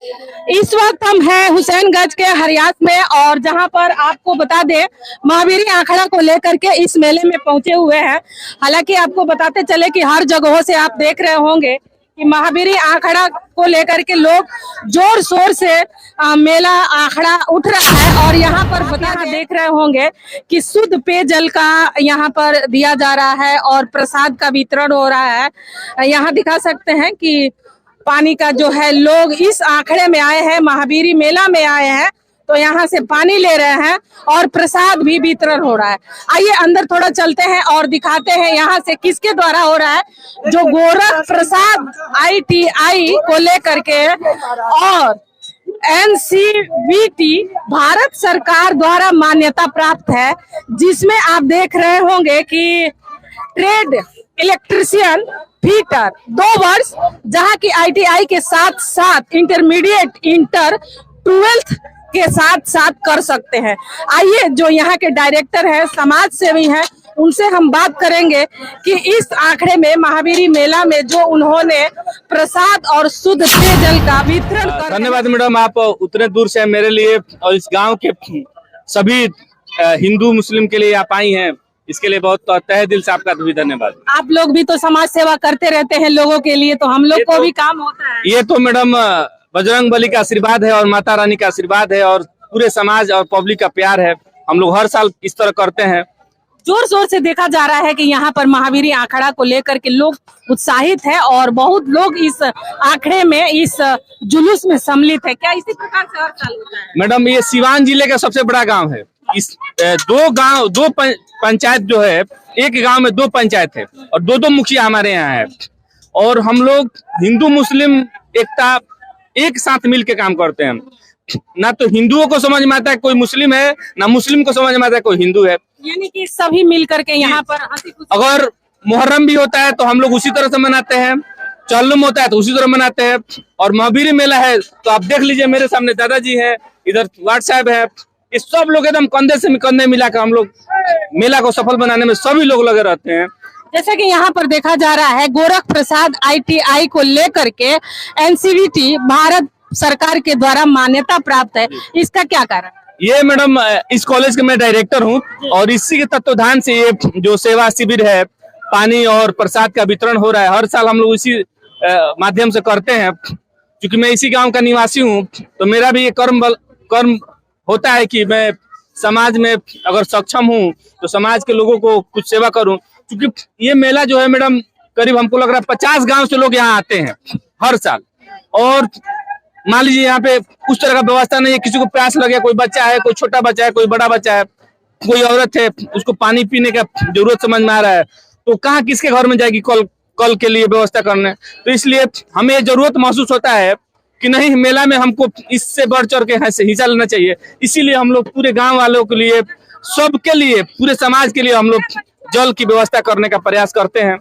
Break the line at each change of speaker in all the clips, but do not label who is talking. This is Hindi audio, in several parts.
इस वक्त हम हैं हुसैनगंज के हरियास में और जहां पर आपको बता दें महावीरी आखड़ा को लेकर के इस मेले में पहुंचे हुए हैं। हालांकि आपको बताते चले कि हर जगहों से आप देख रहे होंगे कि महावीरी आखड़ा को लेकर के लोग जोर शोर से मेला आखड़ा उठ रहा है। और यहाँ पर देख रहे होंगे कि शुद्ध पेयजल का यहाँ पर दिया जा रहा है और प्रसाद का वितरण हो रहा है। यहाँ दिखा सकते हैं कि पानी का जो है लोग इस आखड़े में आए हैं, महावीरी मेला में आए हैं तो यहाँ से पानी ले रहे हैं और प्रसाद भी वितरण हो रहा है। आइए अंदर थोड़ा चलते हैं और दिखाते हैं यहाँ से किसके द्वारा हो रहा है। जो गोरख प्रसाद ITI को लेकर के और NCVT भारत सरकार द्वारा मान्यता प्राप्त है, जिसमें आप देख रहे होंगे कि ट्रेड इलेक्ट्रिशियन फीटर 2 वर्ष, जहां की ITI के साथ साथ इंटरमीडिएट इंटर 12th के साथ साथ कर सकते हैं। आइए जो यहाँ के डायरेक्टर है, समाज सेवी हैं, उनसे हम बात करेंगे कि इस आखड़े में महावीरी मेला में जो उन्होंने प्रसाद और शुद्ध पेयजल का वितरण कर।
धन्यवाद मैडम, आप उतने दूर से मेरे लिए और इस गांव के सभी हिंदू मुस्लिम के लिए आप आई हैं, इसके लिए बहुत तहे दिल से आपका भी धन्यवाद।
आप लोग भी तो समाज सेवा करते रहते हैं लोगों के लिए, तो हम लोग को भी काम होता है।
ये तो मैडम बजरंग बली का आशीर्वाद है और माता रानी का आशीर्वाद है और पूरे समाज और पब्लिक का प्यार है। हम लोग हर साल इस तरह करते हैं।
जोर शोर से देखा जा रहा है कि यहाँ पर महावीरी आखड़ा को लेकर के लोग उत्साहित है और बहुत लोग इस आखड़े में, इस जुलूस में सम्मिलित है। क्या इसी प्रकार से हर साल होता है?
मैडम ये सिवान जिले का सबसे बड़ा गांव है। इस दो पंचायत जो है, एक गांव में 2 पंचायत है और 2 मुखिया हमारे यहाँ है और हम लोग हिंदू मुस्लिम एकता एक साथ मिल के काम करते हैं। ना तो हिंदुओं को समझ में आता है कोई मुस्लिम है, ना मुस्लिम को समझ में आता है कोई हिंदू है।
यानी कि सभी मिल करके यहाँ पर
अगर मुहर्रम भी होता है तो हम लोग उसी तरह से मनाते हैं, चल्लुम होता है तो उसी तरह मनाते हैं और महावीरी मेला है तो आप देख लीजिए मेरे सामने दादाजी है, इधर वार्ड साहब है, इस सब लोग एकदम कंधे से कंधे मिलाकर हम लोग मेला को सफल बनाने में सभी लोग लगे रहते हैं।
जैसे कि यहाँ पर देखा जा रहा है गोरख प्रसाद ITI को लेकर के NCVT भारत सरकार के द्वारा मान्यता प्राप्त है, इसका क्या कारण?
ये मैडम इस कॉलेज के मैं डायरेक्टर हूँ और इसी के तत्वाधान से ये जो सेवा शिविर है, पानी और प्रसाद का वितरण हो रहा है, हर साल हम लोग इसी माध्यम से करते हैं। क्योंकि मैं इसी गांव का निवासी हूँ तो मेरा भी ये कर्म होता है कि मैं समाज में अगर सक्षम हूँ तो समाज के लोगों को कुछ सेवा करूँ। क्योंकि ये मेला जो है मैडम करीब हमको लग रहा है 50 गांव से लोग यहाँ आते हैं हर साल और मान लीजिए यहाँ पे उस तरह का व्यवस्था नहीं है, किसी को प्यास लगे, कोई बच्चा है, कोई छोटा बच्चा है, कोई बड़ा बच्चा है, कोई औरत है, उसको पानी पीने का जरूरत समझ में आ रहा है तो कहाँ किसके घर में जाएगी कल के लिए व्यवस्था करने। तो इसलिए हमें जरूरत महसूस होता है कि नहीं, मेला में हमको इससे बढ़ चढ़ के हिस्सा लेना चाहिए। इसीलिए हम लोग पूरे गांव वालों के लिए, सबके लिए, पूरे समाज के लिए हम लोग जल की व्यवस्था करने का प्रयास करते हैं।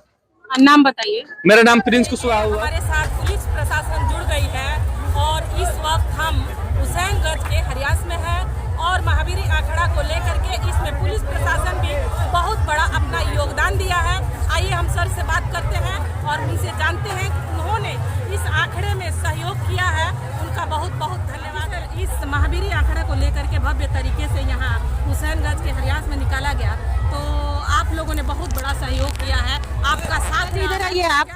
नाम बताइए।
मेरा नाम प्रिंस कुशवाहा हुआ।
हमारे साथ पुलिस प्रशासन जुड़ गई है और इस वक्त हम हुसैनगंज के हरियास में हैं और महावीरी आखड़ा को लेकर के इसमें पुलिस प्रशासन भी बहुत बड़ा अपना योगदान दिया है। आइए हम सर से बात करते हैं और उनसे जानते हैं कि उन्होंने इस आखड़े में सहयोग किया है, उनका बहुत बहुत धन्यवाद। इस महावीरी आखड़ा को लेकर के भव्य तरीके से यहाँ हुसैनगंज के हरियास में निकाला गया तो आप लोगों ने बहुत बड़ा सहयोग किया है, आपका साथ इधर आइए आप।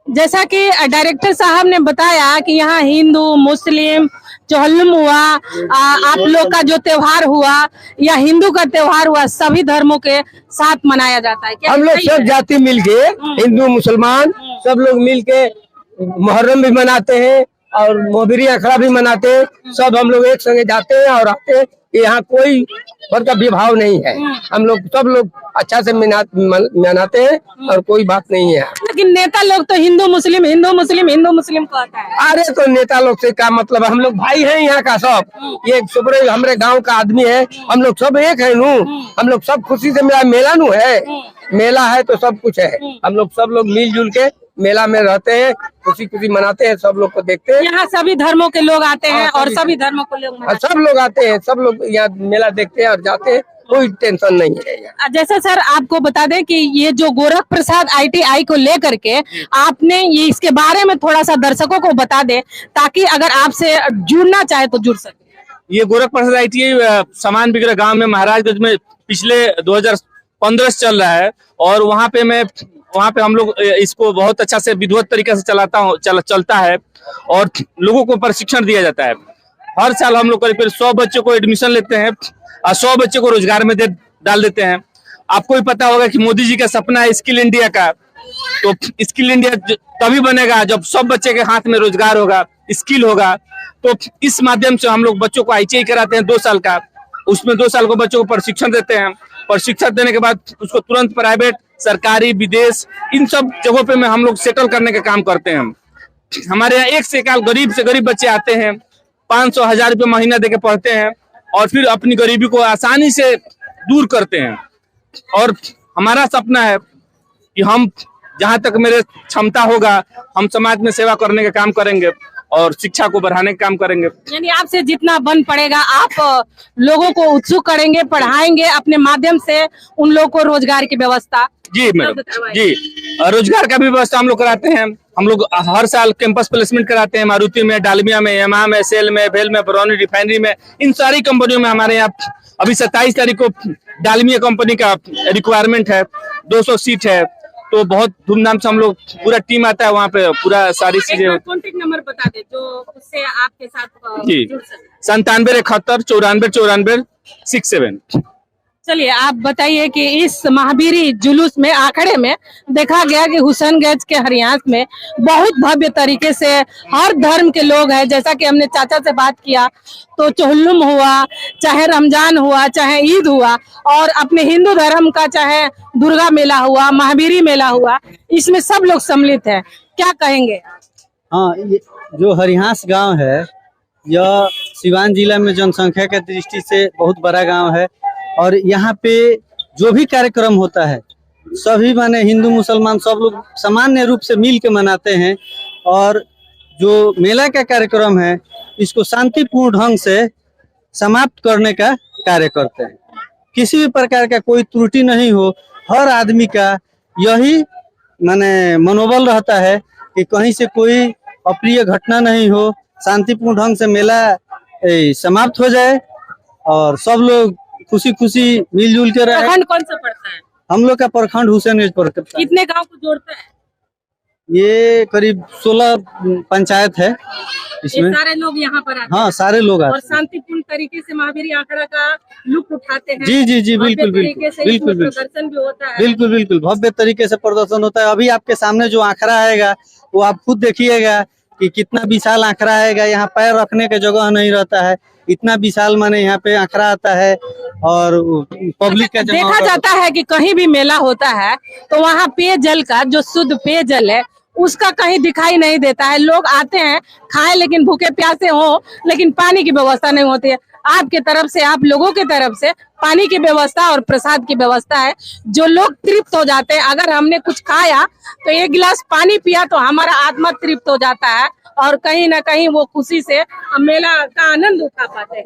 जैसा कि डायरेक्टर साहब ने बताया कि यहाँ हिंदू मुस्लिम चल्लुम हुआ, आप लोग का जो त्योहार हुआ या हिंदू का त्योहार हुआ, सभी धर्मों के साथ मनाया जाता है। क्या
हम लोग सब जाति मिलके, हिंदू मुसलमान सब लोग मिलके मुहर्रम भी मनाते हैं और महावीरी आखड़ा भी मनाते हैं। सब हम लोग एक संगे जाते हैं और आते हैं। यहाँ कोई वर्ग का विभाव नहीं है, हम लोग सब लोग अच्छा से मनाते हैं और कोई बात नहीं है।
लेकिन नेता लोग तो हिंदू मुस्लिम कहता है।
अरे तो नेता लोग से क्या मतलब, हम लोग भाई हैं यहाँ का सब। ये सुबह हमारे गांव का आदमी है, हम लोग सब एक है नू, हम लोग सब खुशी से, मेरा मेला नू है, मेला है तो सब कुछ है। हम लोग सब लोग मिलजुल के मेला में रहते हैं, खुशी खुशी मनाते हैं, सब लोग को देखते हैं।
यहाँ सभी धर्मों के लोग आते हैं और सभी धर्मों को लोग
सब लोग आते हैं, सब लोग यहाँ मेला देखते हैं और जाते हैं कोई टेंशन नहीं है यहाँ।
जैसे सर आपको बता दें कि ये जो गोरख प्रसाद ITI को लेकर के आपने ये इसके बारे में थोड़ा सा दर्शकों को बता दें ताकि अगर आपसे जुड़ना चाहे तो जुड़ सके।
ये गोरख प्रसाद ITI सामान बिगड़ा गांव में महाराजगंज में पिछले 2015 से चल रहा है और वहाँ पे हम लोग इसको बहुत अच्छा से विधिवत तरीके से चलता है और लोगों को प्रशिक्षण दिया जाता है। हर साल हम लोग करीब 100 बच्चों को एडमिशन लेते हैं और 100 बच्चों को रोजगार में डाल देते हैं। आपको भी पता होगा कि मोदी जी का सपना है स्किल इंडिया का, तो स्किल इंडिया तभी बनेगा जब सब बच्चे के हाथ में रोजगार होगा, स्किल होगा। तो इस माध्यम से हम लोग बच्चों को ITI कराते हैं 2 साल का, उसमें 2 साल को बच्चों को प्रशिक्षण देते हैं। प्रशिक्षण देने के बाद उसको तुरंत प्राइवेट, सरकारी, विदेश इन सब जगहों पे में हम लोग सेटल करने का काम करते हैं। हमारे यहाँ 1 से 1 गरीब से गरीब बच्चे आते हैं, 500-1000 रुपये महीना देके पढ़ते हैं और फिर अपनी गरीबी को आसानी से दूर करते हैं। और हमारा सपना है कि हम जहाँ तक मेरे क्षमता होगा हम समाज में सेवा करने का काम करेंगे और शिक्षा को बढ़ाने का काम करेंगे।
यानी आपसे जितना बन पड़ेगा आप लोगों को उत्सुक करेंगे, पढ़ाएंगे, अपने माध्यम से उन लोगों को रोजगार की व्यवस्था।
जी मैडम जी, रोजगार का भी व्यवस्था हम लोग कराते हैं। हम लोग हर साल कैंपस प्लेसमेंट कराते हैं मारुति में, डालमिया में, यमाहा में, सेल में, भेल में, बरौनी रिफाइनरी में, इन सारी कंपनियों में हमारे यहाँ अभी 27 तारीख को डालमिया कंपनी का रिक्वायरमेंट है, 200 सीट है। तो बहुत धूमधाम से हम लोग पूरा टीम आता है वहाँ पे, पूरा सारी चीजें।
कॉन्टेक्ट नंबर बता दे जो उससे आपके साथ
जी,
जुड़ सके।
97 71 94 67।
चलिए आप बताइए कि इस महावीरी जुलूस में आखड़े में देखा गया कि हुसैनगंज के हरियाणा में बहुत भव्य तरीके से हर धर्म के लोग हैं। जैसा कि हमने चाचा से बात किया तो चोहुल्लुम हुआ, चाहे रमजान हुआ, चाहे ईद हुआ, और अपने हिंदू धर्म का चाहे दुर्गा मेला हुआ, महावीरी मेला हुआ, इसमें सब लोग सम्मिलित है। क्या कहेंगे?
हाँ, ये जो हरिहास गांव है यह सिवान जिला में जनसंख्या के दृष्टि से बहुत बड़ा गांव है और यहाँ पे जो भी कार्यक्रम होता है सभी माने हिंदू मुसलमान सब लोग सामान्य रूप से मिल के मनाते हैं और जो मेला का कार्यक्रम है इसको शांतिपूर्ण ढंग से समाप्त करने का कार्य करते हैं। किसी भी प्रकार का कोई त्रुटि नहीं हो, हर आदमी का यही माने मनोबल रहता है कि कहीं से कोई अप्रिय घटना नहीं हो, शांतिपूर्ण ढंग से मेला समाप्त हो जाए और सब लोग खुशी खुशी मिलजुल के रहे।
प्रखंड कौन सा पड़ता है? हम
लोग का प्रखंड हुसैनगंज पड़ता है।
कितने गांव को जोड़ता है?
ये करीब 16 पंचायत है इसमें।
सारे लोग यहाँ पर आते
हाँ, सारे लोग आते
और शांतिपूर्ण तरीके से महावीरी आंकड़ा का लुत्फ उठाते हैं।
जी जी जी, बिल्कुल बिल्कुल बिल्कुल
प्रदर्शन भी होता है।
बिल्कुल बिल्कुल भव्य तरीके से प्रदर्शन होता है। अभी आपके सामने जो आंकड़ा आएगा वो आप खुद देखिएगा कि कितना विशाल आंकड़ा आएगा। यहाँ पैर रखने की जगह नहीं रहता है, इतना विशाल माने यहाँ पे आंकड़ा आता है और पब्लिक का
देखा जाता है कि कहीं भी मेला होता है तो वहाँ पेयजल का जो शुद्ध पेयजल है उसका कहीं दिखाई नहीं देता है। लोग आते हैं खाए लेकिन भूखे प्यासे हो, लेकिन पानी की व्यवस्था नहीं होती है। आपके तरफ से, आप लोगों की तरफ से पानी की व्यवस्था और प्रसाद की व्यवस्था है, जो लोग तृप्त हो जाते हैं। अगर हमने कुछ खाया तो 1 गिलास पानी पिया तो हमारा आत्मा तृप्त हो जाता है और कहीं ना कहीं वो खुशी से मेला का आनंद उठा पाते हैं।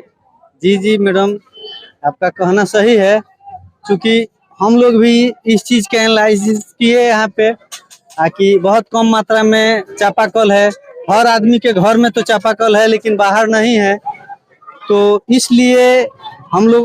जी जी मैडम, आपका कहना सही है, क्योंकि हम लोग भी इस चीज के एनालिसिस किए यहाँ पे कि बहुत कम मात्रा में चापाकल है। हर आदमी के घर में तो चापाकल है लेकिन बाहर नहीं है, तो इसलिए हम लोग